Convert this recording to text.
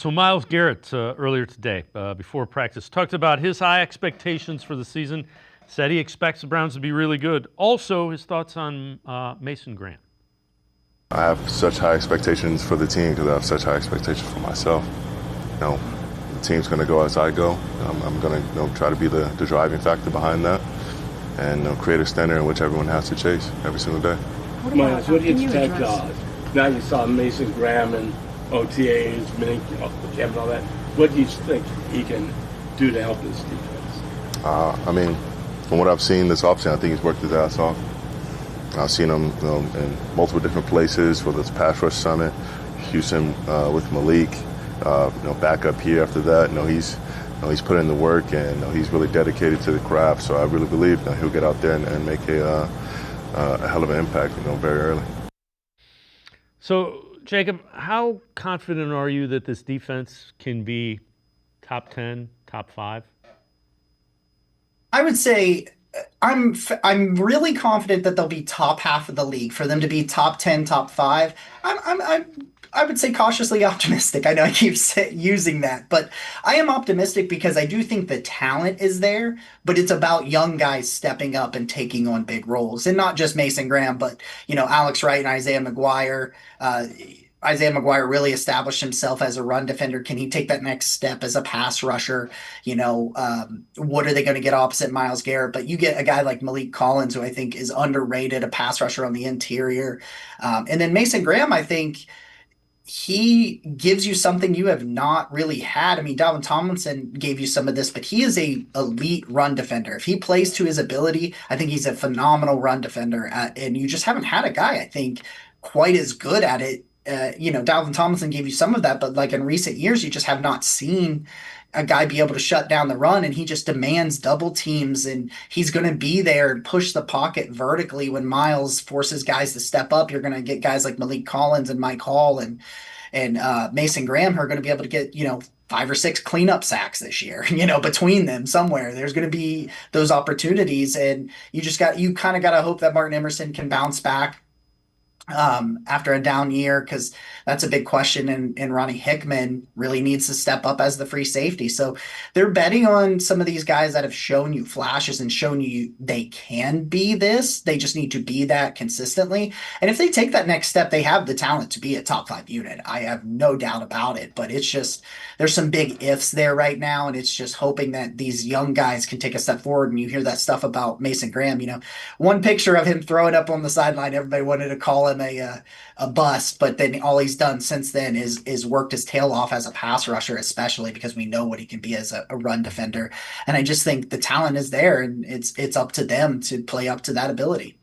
So Myles Garrett earlier today, before practice, talked about his high expectations for the season. Said he expects the Browns to be really good. Also, his thoughts on Mason Graham. I have such high expectations for the team because I have such high expectations for myself. You know, the team's going to go as I go. I'm going to try to be the driving factor behind that and create a standard in which everyone has to chase every single day. Myles, what do you expect? Now you saw Mason Graham and OTAs, mini camp and all that. What do you think he can do to help this defense? I mean, from what I've seen this offseason, I think he's worked his ass off. I've seen him in multiple different places, whether it's pass rush summit, Houston with Malik, back up here after that. He's put in the work and he's really dedicated to the craft. So I really believe that he'll get out there and make a hell of an impact, very early. So, Jacob, how confident are you that this defense can be top 10, top 5? I would say I'm really confident that they'll be top half of the league. For them to be top 10, top 5, I would say cautiously optimistic. I know I keep using that, but I am optimistic because I do think the talent is there, but it's about young guys stepping up and taking on big roles, and not just Mason Graham, but Alex Wright and Isaiah McGuire. Isaiah McGuire really established himself as a run defender. Can he take that next step as a pass rusher? What are they going to get opposite Myles Garrett? But you get a guy like Malik Collins, who I think is underrated, a pass rusher on the interior. And then Mason Graham, I think he gives you something you have not really had. I mean, Dalvin Tomlinson gave you some of this, but he is a elite run defender. If he plays to his ability, I think he's a phenomenal run defender. And you just haven't had a guy, I think, quite as good at it. Dalvin Tomlinson gave you some of that, but like in recent years, you just have not seen a guy be able to shut down the run, and he just demands double teams, and he's going to be there and push the pocket vertically. When Myles forces guys to step up, you're going to get guys like Malik Collins and Mike Hall and Mason Graham who are going to be able to get 5 or 6 cleanup sacks this year. Between them somewhere there's going to be those opportunities, and you kind of got to hope that Martin Emerson can bounce back after a down year, because that's a big question, and Ronnie Hickman really needs to step up as the free safety. So they're betting on some of these guys that have shown you flashes and shown you they can be this. They just need to be that consistently. And if they take that next step, they have the talent to be a top 5 unit. I have no doubt about it, but it's just, there's some big ifs there right now. And it's just hoping that these young guys can take a step forward. And you hear that stuff about Mason Graham, one picture of him throwing up on the sideline, everybody wanted to call him a bust, but then all he's done since then is worked his tail off as a pass rusher, especially because we know what he can be as a run defender. And I just think the talent is there, and it's up to them to play up to that ability.